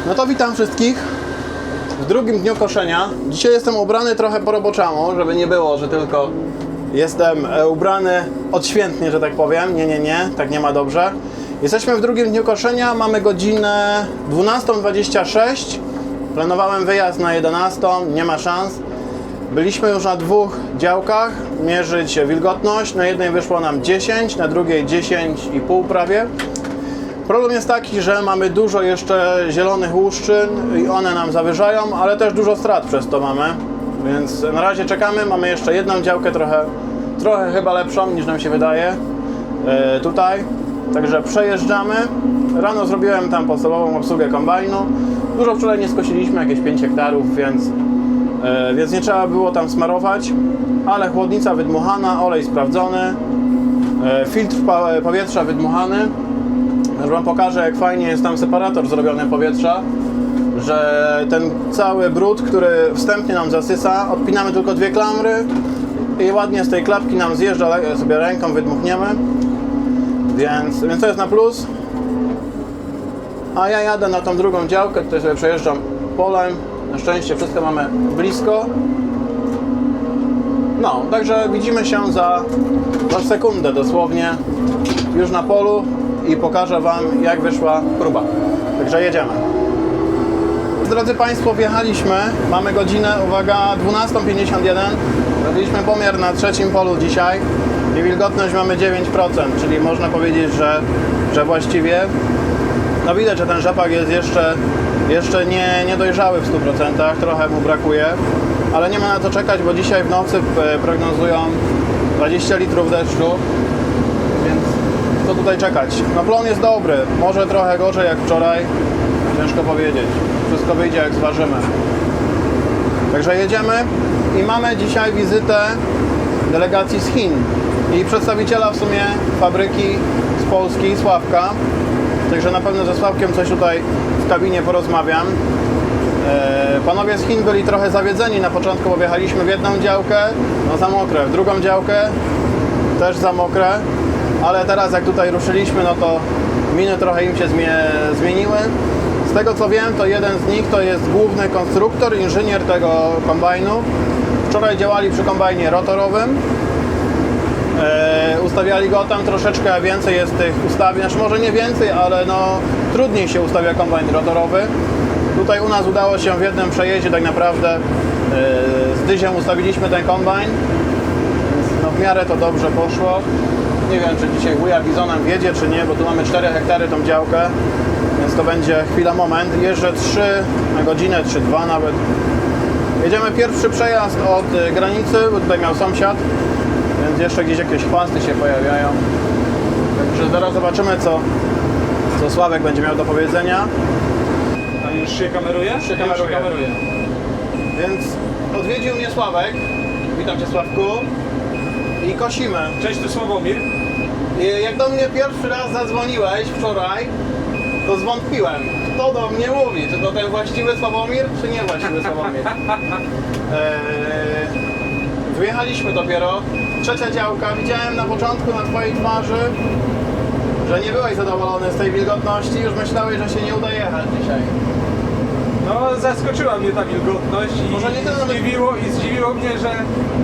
No to witam wszystkich w drugim dniu koszenia. Dzisiaj jestem ubrany trochę po roboczemu, żeby nie było, że tylko jestem ubrany odświętnie, że tak powiem. Nie, tak nie ma dobrze. Jesteśmy w drugim dniu koszenia, mamy godzinę 12:26. Planowałem wyjazd na 11, nie ma szans. Byliśmy już na dwóch działkach, mierzyć wilgotność. Na jednej wyszło nam 10, na drugiej 10,5 prawie. Problem jest taki, że mamy dużo jeszcze zielonych łuszczyn i one nam zawyżają, ale też dużo strat przez to mamy. Więc na razie czekamy, mamy jeszcze jedną działkę trochę chyba lepszą niż nam się wydaje tutaj. Także przejeżdżamy. Rano zrobiłem tam podstawową obsługę kombajnu. Dużo wczoraj nie skosiliśmy, jakieś 5 hektarów, więc nie trzeba było tam smarować. Ale chłodnica wydmuchana, olej sprawdzony, filtr powietrza wydmuchany. Już Wam pokażę, jak fajnie jest tam separator zrobiony powietrza, że ten cały brud, który wstępnie nam zasysa, odpinamy tylko 2 klamry i ładnie z tej klapki nam zjeżdża, sobie ręką wydmuchniemy, więc to jest na plus. A ja jadę na tą drugą działkę, tutaj sobie przejeżdżam polem, na szczęście wszystko mamy blisko. No, także widzimy się za sekundę dosłownie już na polu i pokażę Wam, jak wyszła próba. Także jedziemy. Drodzy Państwo, wjechaliśmy. Mamy godzinę, uwaga, 12:51. Robiliśmy pomiar na trzecim polu dzisiaj i wilgotność mamy 9%, czyli można powiedzieć, że właściwie no widać, że ten rzepak jest jeszcze nie dojrzały w 100%, trochę mu brakuje, ale nie ma na to czekać, bo dzisiaj w nocy prognozują 20 litrów deszczu, więc co tutaj czekać? No plon jest dobry, może trochę gorzej jak wczoraj, ciężko powiedzieć. Wszystko wyjdzie jak zważymy. Także jedziemy i mamy dzisiaj wizytę delegacji z Chin i przedstawiciela w sumie fabryki z Polski, Sławka. Także na pewno ze Sławkiem coś tutaj w kabinie porozmawiam. Panowie z Chin byli trochę zawiedzeni na początku, bo wjechaliśmy w jedną działkę, no za mokre, w drugą działkę też za mokre. Ale teraz jak tutaj ruszyliśmy, no to miny trochę im się zmieniły. Z tego co wiem, to jeden z nich to jest główny konstruktor, inżynier tego kombajnu. Wczoraj działali przy kombajnie rotorowym. Ustawiali go tam troszeczkę więcej jest tych ustawień, znaczy może nie więcej, ale no trudniej się ustawia kombajn rotorowy. Tutaj u nas udało się w jednym przejeździe tak naprawdę z dyziem ustawiliśmy ten kombajn. No w miarę to dobrze poszło. Nie wiem, czy dzisiaj wuja bizonem wjedzie, czy nie, bo tu mamy 4 hektary tą działkę, więc to będzie chwila, moment. Jeżdżę 3 na godzinę, 3,2 nawet. Jedziemy pierwszy przejazd od granicy, bo tutaj miał sąsiad, więc jeszcze gdzieś jakieś chwasty się pojawiają. Także zaraz zobaczymy, co Sławek będzie miał do powiedzenia. A już się kameruje? Już się kameruje. Więc odwiedził mnie Sławek. Witam Cię, Sławku. I kosimy. Cześć, tu Sławomir. Jak do mnie pierwszy raz zadzwoniłeś wczoraj, to zwątpiłem. Kto do mnie mówi? Czy to ten właściwy Sławomir, czy nie właściwy Sławomir? Wyjechaliśmy dopiero. Trzecia działka. Widziałem na początku na Twojej twarzy, że nie byłeś zadowolony z tej wilgotności. Już myślałeś, że się nie uda jechać dzisiaj. No, zaskoczyła mnie ta wilgotność Może nie tyle zdziwiło mnie,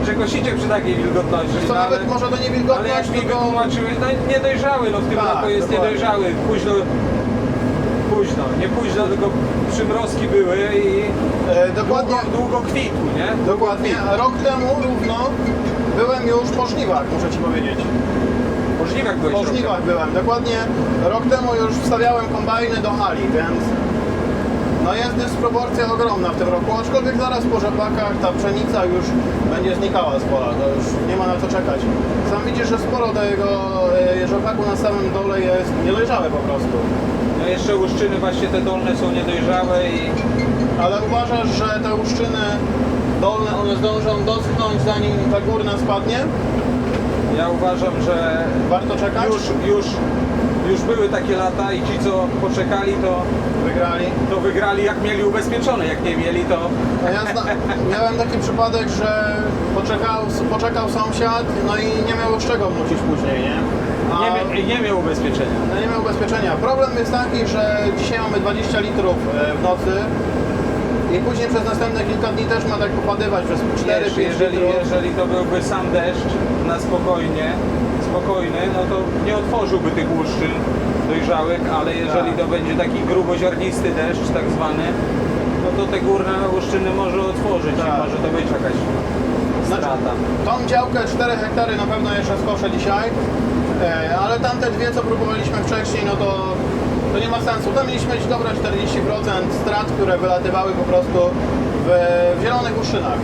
że kosicie przy takiej wilgotności. To nawet może to nie wilgotność, ale jak mi tylko... wytłumaczyłeś, no niedojrzały, no w tym Tak, roku jest dokładnie. niedojrzały. Nie późno, tylko przymrozki były i Dokładnie. długo kwitł, nie? Dokładnie. A rok temu równo byłem już po żniwach, muszę Ci powiedzieć. Po żniwach byłeś. Po żniwach byłem. Dokładnie rok temu już wstawiałem kombajny do hali, więc no jest dysproporcja ogromna w tym roku, aczkolwiek zaraz po rzepakach ta pszenica już będzie znikała z pola, to już nie ma na co czekać. Sam widzisz, że sporo tego rzepaku na samym dole jest niedojrzałe po prostu. No jeszcze łuszczyny właśnie te dolne są niedojrzałe Ale uważasz, że te łuszczyny dolne, one zdążą doschnąć zanim ta górna spadnie? ja uważam, że Warto czekać? już były takie lata i ci co poczekali Wygrali. to wygrali jak mieli ubezpieczone, jak nie mieli to A ja miałem taki przypadek, że poczekał sąsiad, no i nie miał z czego wrócić później, nie? nie miał ubezpieczenia. No nie miał ubezpieczenia. Problem jest taki, że dzisiaj mamy 20 litrów w nocy i później przez następne kilka dni też ma tak popadywać przez 4-5 litrów. Jeżeli to byłby sam deszcz na spokojny, no to nie otworzyłby tych łuszczyn dojrzałych, ale jeżeli Tak. to będzie taki gruboziarnisty deszcz tak zwany, no to te górne łuszczyny może otworzyć Tak. i może to być jakaś strata. Tą działkę 4 hektary na pewno jeszcze skoszę dzisiaj, ale tamte dwie, co próbowaliśmy wcześniej, no to nie ma sensu. Tam mieliśmy mieć dobre 40% strat, które wylatywały po prostu w zielonych łuszczynach.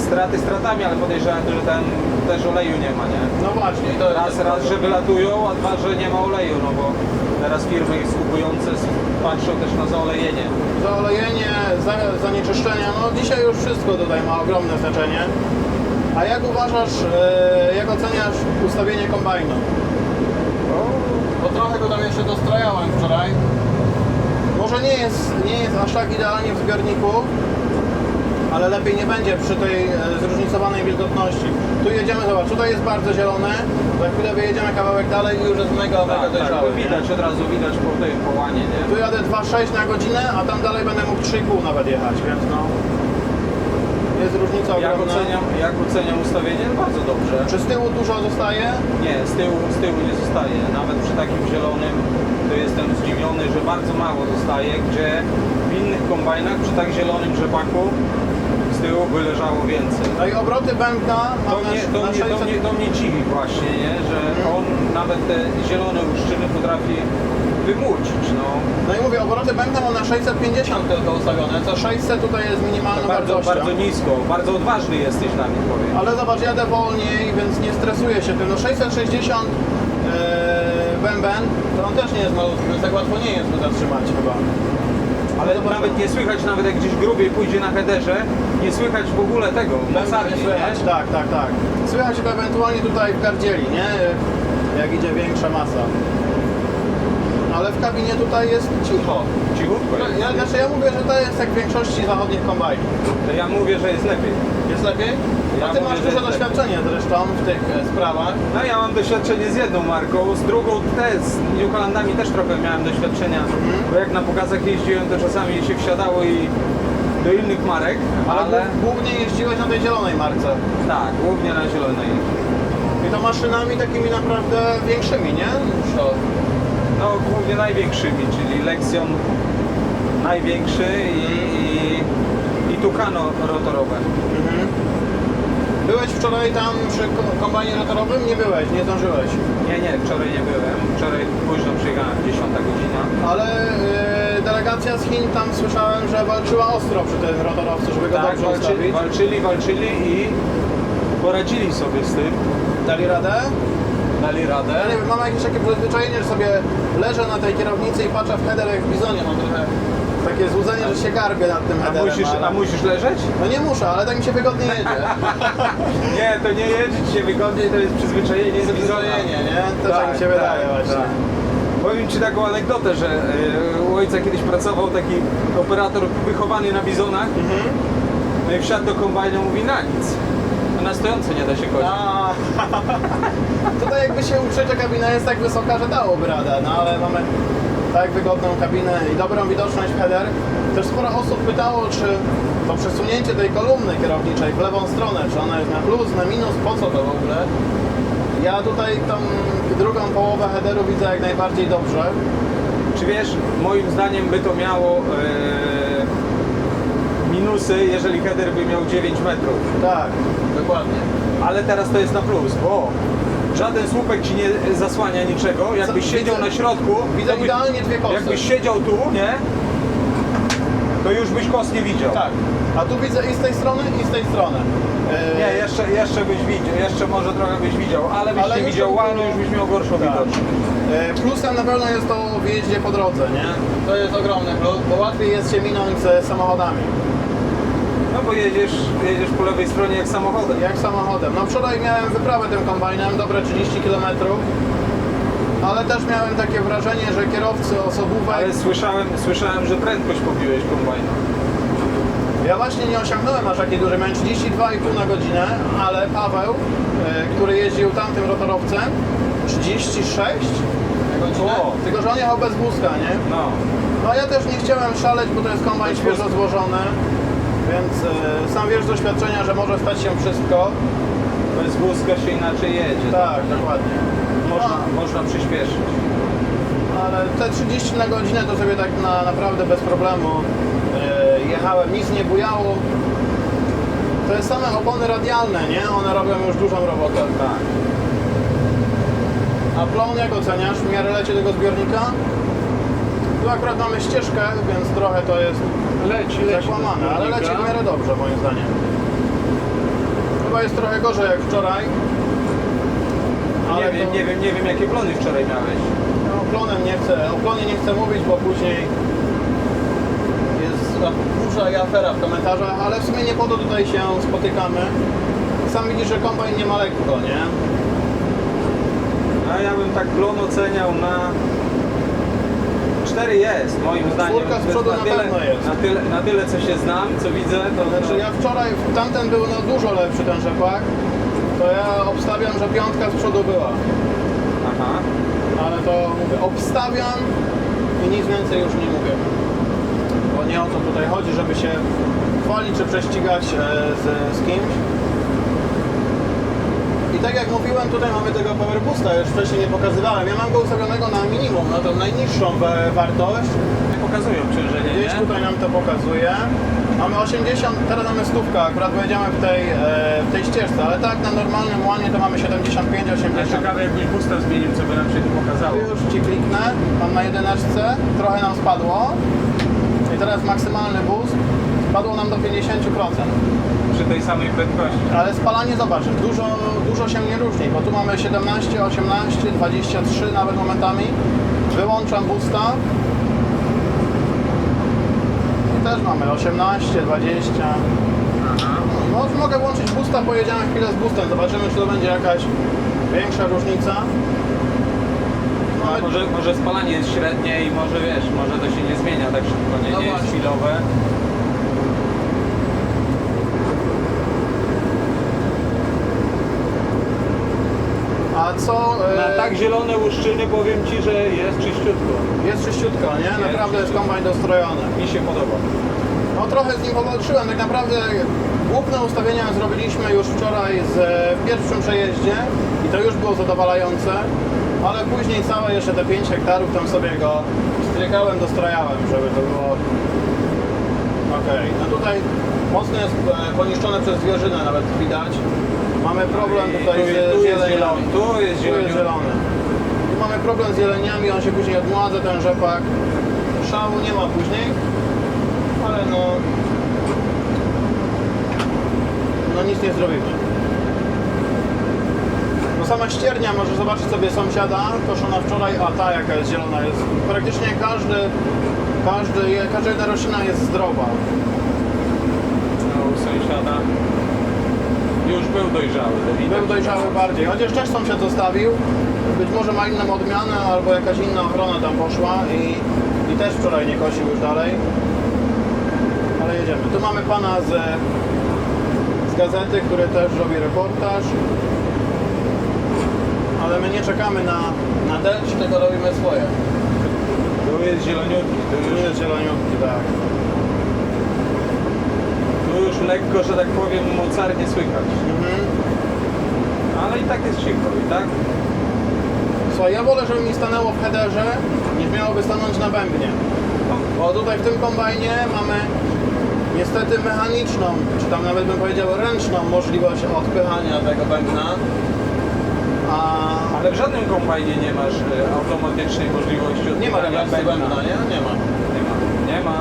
Straty stratami, ale podejrzewam, że tam też oleju nie ma, nie? No właśnie. To jest Raz, że wylatują, a dwa, że nie ma oleju, no bo teraz firmy skupujące patrzą też na zaolejenie. Zaolejenie, zanieczyszczenia, no dzisiaj już wszystko tutaj ma ogromne znaczenie. A jak uważasz, jak oceniasz ustawienie kombajnu? Bo trochę go tam jeszcze dostrajałem wczoraj. Może nie jest aż tak idealnie w zbiorniku, ale lepiej nie będzie przy tej zróżnicowanej wilgotności. Tu jedziemy, zobacz, tutaj jest bardzo zielone, za chwilę wyjedziemy kawałek dalej i już jest mega dojrzały. bo widać, od razu widać po tej połanie, nie? Tu jadę 2,6 na godzinę, a tam dalej będę mógł 3,5 nawet jechać, więc no... Jest różnica ogromna. Jak oceniam ustawienie? No bardzo dobrze. Czy z tyłu dużo zostaje? Nie, z tyłu nie zostaje. Nawet przy takim zielonym to jestem zdziwiony, że bardzo mało zostaje, gdzie w innych kombajnach przy tak zielonym rzepaku z tyłu by leżało więcej. No i obroty bębna To mnie dziwi właśnie, nie? Że on nawet te zielone łuszczyny potrafi wymłócić, no. No i mówię, obroty bębna mam na 650 tylko ustawione, co 600 tutaj jest minimalną wartością. Bardzo nisko, bardzo odważny jesteś na mnie, powiem. Ale zobacz, jadę wolniej, więc nie stresuję się tym. No 660 bęben, to on też nie jest malutki, więc tak łatwo nie jest go zatrzymać chyba. Ale nawet nie słychać, nawet jak gdzieś grubiej pójdzie na headerze, nie słychać w ogóle tego, masarki, nie słychać, nie? tak. Słychać go ewentualnie tutaj w gardzieli, nie? Jak idzie większa masa. Ale w kabinie tutaj jest cicho. Cichutko jest. Ja mówię, że to jest jak w większości zachodnich kombajnów. To ja mówię, że jest lepiej. Jest lepiej? Ja A ty mówię, masz że duże jest doświadczenie zresztą w tych sprawach. No ja mam doświadczenie z jedną marką, z drugą też, z New Hollandami też trochę miałem doświadczenia, bo jak na pokazach jeździłem, to czasami się wsiadało i do innych marek, ale Głównie jeździłeś na tej zielonej marce. tak, głównie na zielonej. I to maszynami takimi naprawdę większymi, nie? No głównie największymi, czyli Lexion największy i Tucano rotorowe. Byłeś wczoraj tam przy kombajnie rotorowym? Nie byłeś, nie zdążyłeś. Nie, wczoraj nie byłem. Wczoraj późno przyjechałem, 10 godzina. Ale delegacja z Chin tam słyszałem, że walczyła ostro przy tym rotorowcu, żeby go Tak, dobrze ustawić. walczyli i poradzili sobie z tym. Dali radę? Dali radę. Ja nie wiem, mam jakieś takie przyzwyczajenie, że sobie leżę na tej kierownicy i patrzę w header jak w bizonie. Mam trochę takie złudzenie, że się garbię nad tym headerem. A musisz leżeć? No nie muszę, ale tak mi się wygodnie jedzie. Nie, to nie jeździć się wygodniej, to jest przyzwyczajenie z bizona. Przyzwyczajenie, nie? Też tak mi się wydaje właśnie. Tak. Powiem Ci taką anegdotę, że u ojca kiedyś pracował taki operator wychowany na bizonach. No i wsiadł do kombajnu i mówi na nic. Na stojąco nie da się chodzić. Tutaj jakby się trzecia kabina jest tak wysoka, że dałoby radę, no ale mamy tak wygodną kabinę i dobrą widoczność w header. Też sporo osób pytało, czy to przesunięcie tej kolumny kierowniczej w lewą stronę, czy ona jest na plus, na minus, po co to w ogóle? Ja tutaj tą drugą połowę headeru widzę jak najbardziej dobrze. Czy wiesz, moim zdaniem by to miało minusy, jeżeli header by miał 9 metrów. Tak, dokładnie. Ale teraz to jest na plus, bo żaden słupek Ci nie zasłania niczego. Jakbyś siedział na środku, Widzę to byś, idealnie dwie kosy. jakbyś siedział tu, nie? To już byś kos nie widział. Tak. A tu widzę i z tej strony, i z tej strony. Nie, jeszcze byś widział, jeszcze może trochę byś widział, ale byś Ale nie już widział, to- ale już byś miał gorszą Tak. widoczność. Plusem na pewno jest to w jeździe po drodze, nie? To jest ogromny plus, bo łatwiej jest się minąć z samochodami. No bo jedziesz po lewej stronie jak samochodem. Jak samochodem. No wczoraj miałem wyprawę tym kombajnem, dobre 30 km. Ale też miałem takie wrażenie, że kierowcy osobówek... Ale słyszałem, że prędkość pobiłeś kombajna. Ja właśnie nie osiągnąłem aż takiej dużej, miałem 32,5 na godzinę, ale Paweł, który jeździł tamtym rotorowcem, 36 na godzinę, O. tylko że on jechał bez wózka, nie? No. No ja też nie chciałem szaleć, bo to jest kombajn Bez świeżo wózka. złożony, więc sam wiesz z doświadczenia, że może stać się wszystko. Bez wózka się inaczej jedzie. Tak, dokładnie. Można przyspieszyć. Ale te 30 na godzinę to sobie tak naprawdę bez problemu jechałem, nic nie bujało. To jest same opony radialne, nie? One robią już dużą robotę. Tak. A plon jak oceniasz w miarę lecie tego zbiornika? Tu akurat mamy ścieżkę, więc trochę to jest Leci zakłamane, ale leci w miarę dobrze moim zdaniem. Chyba jest trochę gorzej jak wczoraj. Ale Nie wiem jakie plony wczoraj miałeś. O plonie nie chcę mówić, bo później jest burza i afera w komentarzach, ale w sumie nie po to tutaj się spotykamy. Sam widzisz, że kombajn nie ma lekko, nie? A ja bym tak plon oceniał na 4 jest, moim zdaniem. Czwórka z przodu na pewno jest. Na tyle co się znam, co widzę, to Znaczy ja wczoraj, tamten był dużo lepszy ten rzepak, to ja obstawiam, że piątka z przodu była. Aha. Ale to mówię, obstawiam i nic więcej już nie mówię. Bo nie o to tutaj chodzi, żeby się chwalić czy prześcigać z kimś. I tak jak mówiłem, tutaj mamy tego Power Boosta, już wcześniej nie pokazywałem. Ja mam go ustawionego na minimum, na tą najniższą wartość. Nie pokazują ciężenie, Gdzieś nie? tutaj nam to pokazuje. Mamy 80, teraz mamy 100, akurat powiedziałem w tej ścieżce, ale tak na normalnym łanie to mamy 75-80. Ciekawe jakbyś boosta zmienił, co by nam się tu pokazało. Już Ci kliknę, mam na 11, trochę nam spadło. I teraz maksymalny boost spadło nam do 50%. Przy tej samej prędkości. Ale spalanie zobacz, dużo się nie różni, bo tu mamy 17, 18, 23 nawet momentami. Wyłączam boosta. I też mamy 18, 20. Aha. No, mogę włączyć boosta, pojedziemy chwilę z boostem, zobaczymy czy to będzie jakaś większa różnica. A może spalanie jest średnie i może wiesz, może to się nie zmienia tak szybko, No nie jest właśnie. chwilowe. A co? Na tak zielone łuszczyny powiem Ci, że jest czyściutko. Jest czyściutko, nie? Naprawdę jest kombajn dostrojony. Mi się podoba. No trochę z nim powalczyłem, tak naprawdę główne ustawienia zrobiliśmy już wczoraj w pierwszym przejeździe i to już było zadowalające, ale później całe jeszcze te 5 hektarów tam sobie go strykałem, dostrajałem, żeby to było ok. No tutaj mocno jest poniszczone przez zwierzynę, nawet widać. Mamy problem tutaj Tu jest z zielony. zieleniami. Tu jest zielony. Tu mamy problem z jeleniami, on się później odmładza, ten rzepak. Szału nie ma później, ale no nic nie zrobimy. No sama ściernia, może zobaczyć sobie sąsiada, koszona wczoraj, a ta jaka jest zielona, jest praktycznie każda jedna roślina jest zdrowa. No, u sąsiada już był dojrzały. to widać. Był dojrzały bardziej, chociaż też sąsiad zostawił, być może ma inną odmianę albo jakaś inna ochrona tam poszła i też wczoraj nie kosił już dalej. Ale jedziemy. Tu mamy pana z gazety, który też robi reportaż. Ale my nie czekamy na deszcz, tylko robimy swoje. Tu jest zieloniutki, Tu jest zieloniutki, tak. tu już lekko, że tak powiem, mocarnie słychać. Mhm. Ale i tak jest cicho, i tak? Słuchaj, ja wolę, żeby mi stanęło w headerze, niż miałoby stanąć na bębnie. Bo tutaj w tym kombajnie mamy niestety mechaniczną, czy tam nawet bym powiedział ręczną możliwość odpychania tego bębna. Ale w żadnym kombajnie nie masz automatycznej możliwości Nie ma odpychania rewersy bębna, nie? Nie ma. Nie ma.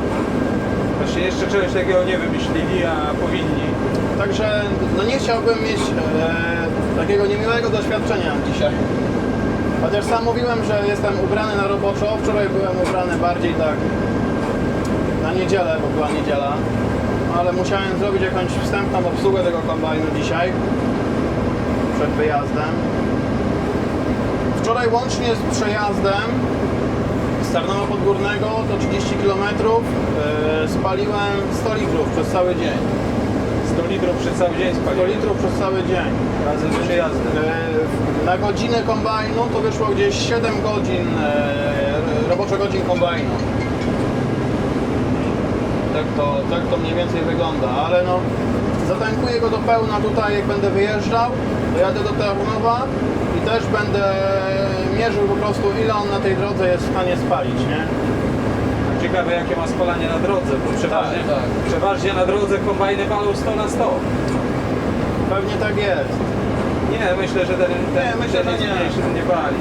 Właśnie jeszcze czegoś takiego nie wymyślili, a powinni. Także no nie chciałbym mieć takiego niemiłego doświadczenia dzisiaj. Chociaż sam mówiłem, że jestem ubrany na roboczo. Wczoraj byłem ubrany bardziej tak na niedzielę, bo była niedziela. Ale musiałem zrobić jakąś wstępną obsługę tego kombajnu dzisiaj. Przed wyjazdem. Wczoraj łącznie z przejazdem z Tarnowa Podgórnego to 30 km, spaliłem 100 litrów przez cały dzień. 100 litrów przez cały dzień 100 spaliłem. litrów przez cały dzień. Razem z przejazdem. Na godzinę kombajnu to wyszło gdzieś 7 godzin, roboczo godzin kombajnu. Tak to mniej więcej wygląda, ale no zatankuję go do pełna tutaj, jak będę wyjeżdżał, dojadę do Tarnowa i też będę mierzył po prostu, ile on na tej drodze jest w stanie spalić, nie? Ciekawe jakie ma spalanie na drodze, bo przeważnie, tak. przeważnie na drodze kombajny palą 100 na 100. Pewnie tak jest. Nie, myślę, że ten myślę, że jest nie. mniejszy, nie pali.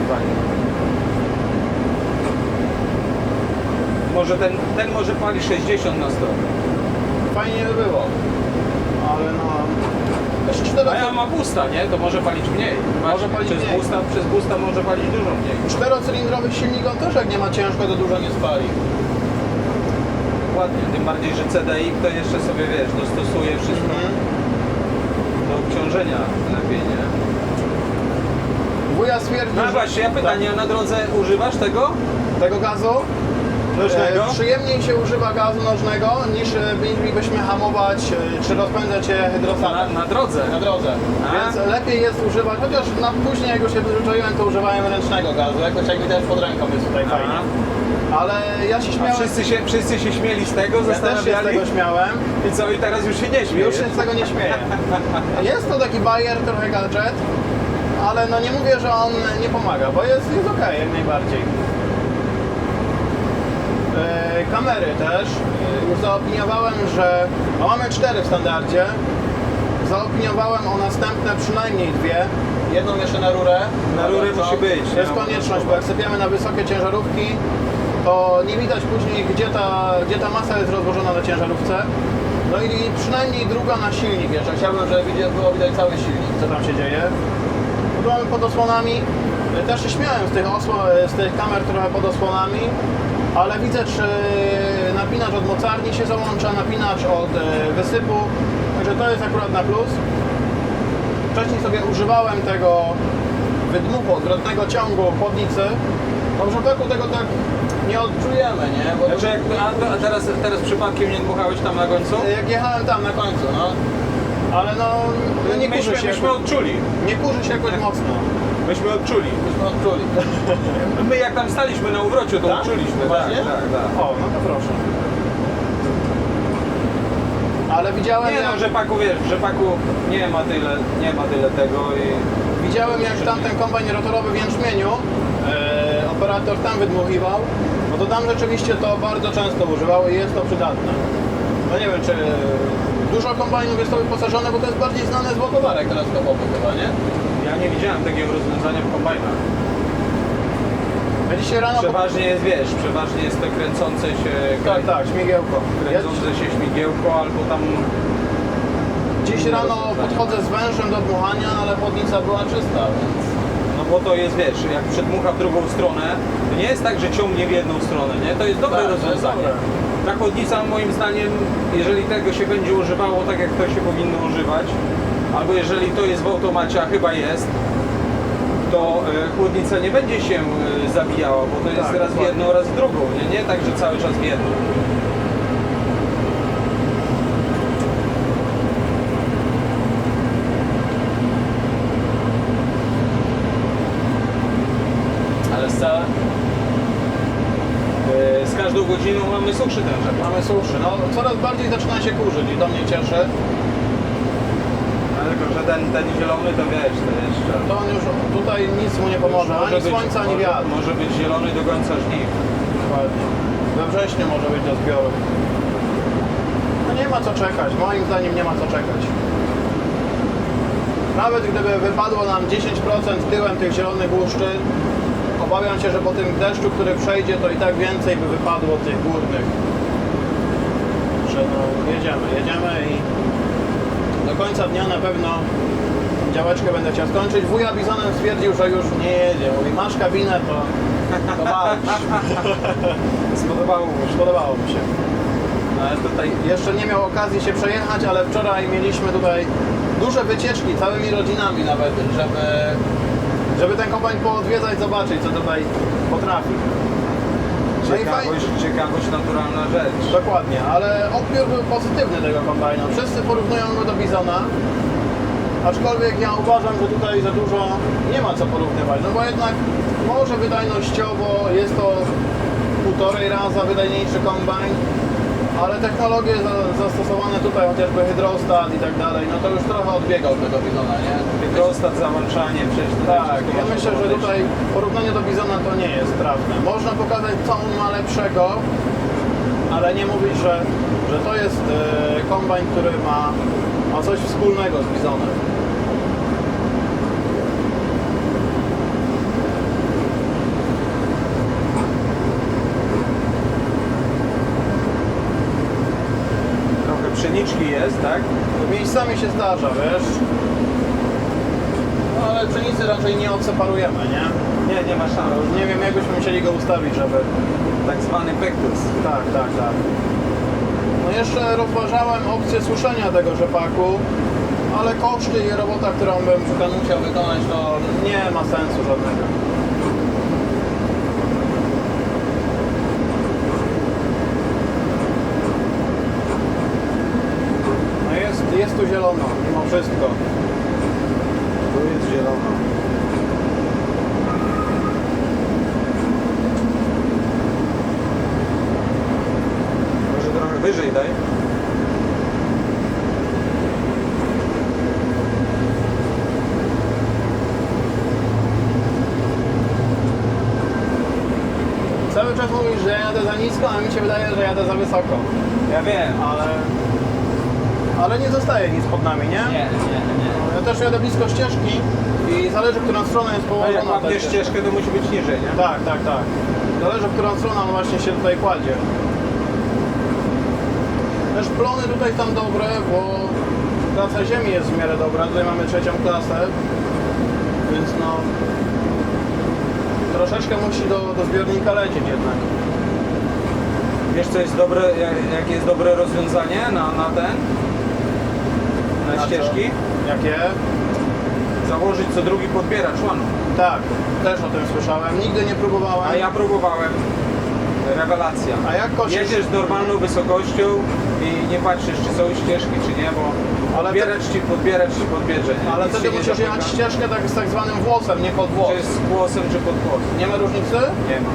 Może ten może pali 60 na 100. Fajnie by było, ale no... A ja mam busta, nie? To może palić mniej. Może palić przez mniej. Przez busta może palić dużo mniej. Czterocylindrowy silnik on też jak nie ma ciężko, to dużo nie spali. Ładnie, tym bardziej, że CDI to jeszcze sobie, wiesz, dostosuje wszystko do obciążenia lepiej, nie? Wuja stwierdził, No właśnie, ja pytanie, a na drodze używasz tego? tego gazu Nożnego? przyjemniej się używa gazu nożnego niż mielibyśmy hamować czy rozpędzać je hydrostatem. Na drodze. Na drodze. A? Więc lepiej jest używać, chociaż później jak już się przyzwyczaiłem, to używałem ręcznego gazu. Jakoś jak widać pod ręką jest tutaj fajnie. Ale ja się A śmiałem. wszyscy się śmieli z tego, Ja też się z zastanawiali. tego śmiałem. I co, i teraz już się nie śmieje? Już się z tego nie śmieję. Jest to taki bajer, trochę gadżet, ale no nie mówię, że on nie pomaga, bo jest okej, jak najbardziej. Kamery też. Już zaopiniowałem, że no mamy 4 w standardzie. Zaopiniowałem o następne przynajmniej 2. Jedną jeszcze na rurę. Na rurę To musi być, To jest nie? konieczność, bo jak sypiemy na wysokie ciężarówki, to nie widać później, gdzie ta masa jest rozłożona na ciężarówce. No i przynajmniej druga na silnik jeszcze. Chciałbym, żeby było widać cały silnik, co tam się dzieje. Tu mamy pod osłonami. Też się śmiałem z tych kamer trochę pod osłonami, ale widzę, czy napinacz od mocarni się załącza, napinacz od wysypu, także to jest akurat na plus. Wcześniej sobie używałem tego wydmuchu, odwrotnego ciągu chłodnicy. No w przypadku tego tak nie odczujemy, nie? Bo Znaczy, a teraz przypadkiem nie dmuchałeś tam na końcu? jak jechałem tam na końcu, no. Ale no nie kurzy się, myśmy odczuli. nie kurzy się jakoś mocno. Myśmy odczuli. Myśmy odczuli. My jak tam staliśmy na uwrocie, to Tak? odczuliśmy. Właśnie? Tak. O, no to proszę. Ale widziałem, Nie no, jak, w rzepaku, wiesz, w rzepaku nie ma tyle tego i... widziałem jak tamten kombajn rotorowy w Jęczmieniu operator tam wydmuchiwał, no to tam rzeczywiście to bardzo często używało i jest to przydatne. No nie wiem, czy dużo kombajnów jest to wyposażone, bo to jest bardziej znane z ładowarek teleskopowych chyba, nie? Ja nie widziałem takiego rozwiązania w kombajnach. Ja dzisiaj rano... Przeważnie jest, wiesz, przeważnie jest to kręcące się... Tak, śmigiełko. Kręcące się śmigiełko albo tam... Dziś rano podchodzę z wężem do dmuchania, ale chłodnica była czysta, więc... No bo to jest, wiesz, jak przedmucha w drugą stronę, to nie jest tak, że ciągnie w jedną stronę, nie? To jest dobre Tak, to jest rozwiązanie. dobre. Ta chłodnica moim zdaniem, jeżeli tego się będzie używało tak, jak to się powinno używać, albo jeżeli to jest w automacie, a chyba jest, to chłodnica nie będzie się zabijała, bo to jest Tak, raz w dokładnie. jedną, raz w drugą, nie tak, że cały czas w jedną. Ale z każdą godziną mamy suszy ten rzepak. Mamy suszy. No coraz bardziej zaczyna się kurzyć i to mnie cieszy. Ale tylko, że ten zielony to wiesz, to jeszcze... To on już tutaj nic mu nie pomoże, ani słońca, ani wiatr. Może być zielony do końca żniw. Dokładnie. We wrześniu może być do zbioru. No nie ma co czekać, moim zdaniem nie ma co czekać. Nawet gdyby wypadło nam 10% tyłem tych zielonych łuszczy, obawiam się, że po tym deszczu, który przejdzie, to i tak więcej by wypadło tych górnych. Że no jedziemy i do końca dnia na pewno działeczkę będę chciał skończyć. Wuja Bizonem stwierdził, że już nie jedzie. Mówi, masz kabinę, to spodobało mi się. Ale tutaj Jeszcze nie miał okazji się przejechać, ale wczoraj mieliśmy tutaj duże wycieczki, całymi rodzinami nawet, żeby żeby ten kombajn poodwiedzać, zobaczyć co tutaj potrafi. No i fajnie. Ciekawość, naturalna rzecz. Dokładnie, ale odbiór był pozytywny tego kombajnu. Wszyscy porównują go do Bizona, aczkolwiek ja uważam, że tutaj za dużo nie ma co porównywać, no bo jednak może wydajnościowo jest to 1,5 raza wydajniejszy kombajn, ale technologie zastosowane tutaj, chociażby hydrostat i tak dalej, no to już trochę odbiega od tego Bizona, nie? Hydrostat, załączanie, przecież tutaj Tak, wszystko ja można myślę, że podejść. tutaj porównanie do Bizona to nie jest trafne. Można pokazać, co on ma lepszego, ale nie mówić, że to jest kombajn, który ma coś wspólnego z Bizonem. Trochę pszeniczki jest, tak? Miejscami się zdarza, wiesz? No ale pszenicy raczej nie odseparujemy, nie? Nie ma szans. Nie wiem, jak byśmy musieli go ustawić, żeby... Tak zwany pektus. Tak. No jeszcze rozważałem opcję suszenia tego rzepaku, ale koszty i robota, którą bym musiał wykonać, to nie ma sensu żadnego. No jest tu zielono, mimo wszystko. Tu jest zielono. Może trochę wyżej daj. Cały czas mówisz, że jadę za nisko, a mi się wydaje, że jadę za wysoko. Ja wiem. Ale nie zostaje nic pod nami, nie? Nie. Ja też jadę blisko ścieżki i zależy, w którą stronę jest A położona. jak ta łapniesz ścieżkę, to musi być niżej, nie? Tak. Zależy, w którą stronę on właśnie się tutaj kładzie. Też plony tutaj są dobre, bo klasa ziemi jest w miarę dobra. Tutaj mamy 3. klasę, więc no troszeczkę musi do zbiornika lecieć jednak. Wiesz co jest dobre, jakie jest dobre rozwiązanie na ten? Na co? ścieżki? Jakie? Założyć co drugi podbieracz łanu. Tak, też o tym słyszałem. Nigdy nie próbowałem. A ja próbowałem. Rewelacja. A jak kosisz? Jedziesz z normalną wysokością i nie patrzysz, czy są ścieżki, czy nie, bo Ale podbieracz ci podbierze. Nie? Ale Nic wtedy się nie musisz zapyta. jechać ścieżkę tak z tak zwanym włosem, nie pod włos. Czy z głosem, czy pod głos. Nie ma różnicy? Nie ma.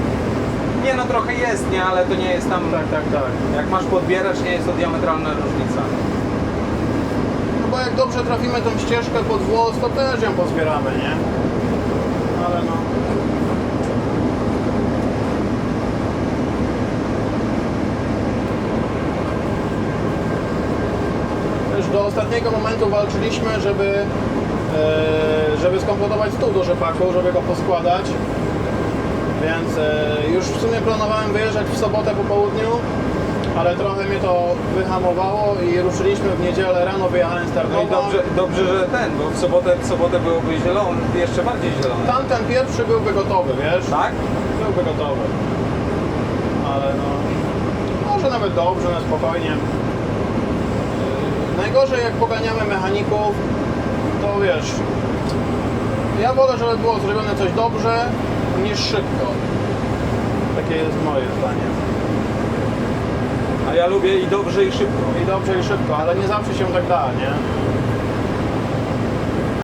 Nie no, trochę jest, nie, ale to nie jest tam... Tak. Jak masz podbieracz, nie jest to diametralna różnica. No bo jak dobrze trafimy tą ścieżkę pod włos, to też ją pozbieramy, nie? Ale no... Też do ostatniego momentu walczyliśmy, żeby skompletować stół do rzepaku, żeby go poskładać. Więc już w sumie planowałem wyjeżdżać w sobotę po południu, ale trochę mnie to wyhamowało i ruszyliśmy w niedzielę rano, wyjechałem z No i Tarnowa. dobrze, że bo w sobotę byłoby zielony, jeszcze bardziej zielony. Tamten pierwszy byłby gotowy, wiesz? Tak? Byłby gotowy. Ale no... Może nawet dobrze, na spokojnie. Najgorzej jak poganiamy mechaników, to wiesz... Ja wolę, żeby było zrobione coś dobrze, niż szybko. Takie jest moje zdanie. A ja lubię i dobrze, i szybko. I dobrze, i szybko, ale nie zawsze się tak da, nie?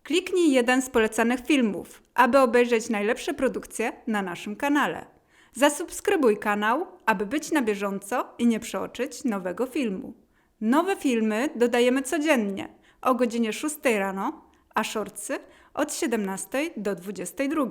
Kliknij jeden z polecanych filmów, aby obejrzeć najlepsze produkcje na naszym kanale. Zasubskrybuj kanał, aby być na bieżąco i nie przeoczyć nowego filmu. Nowe filmy dodajemy codziennie o godzinie 6 rano, a shortsy od 17 do 22.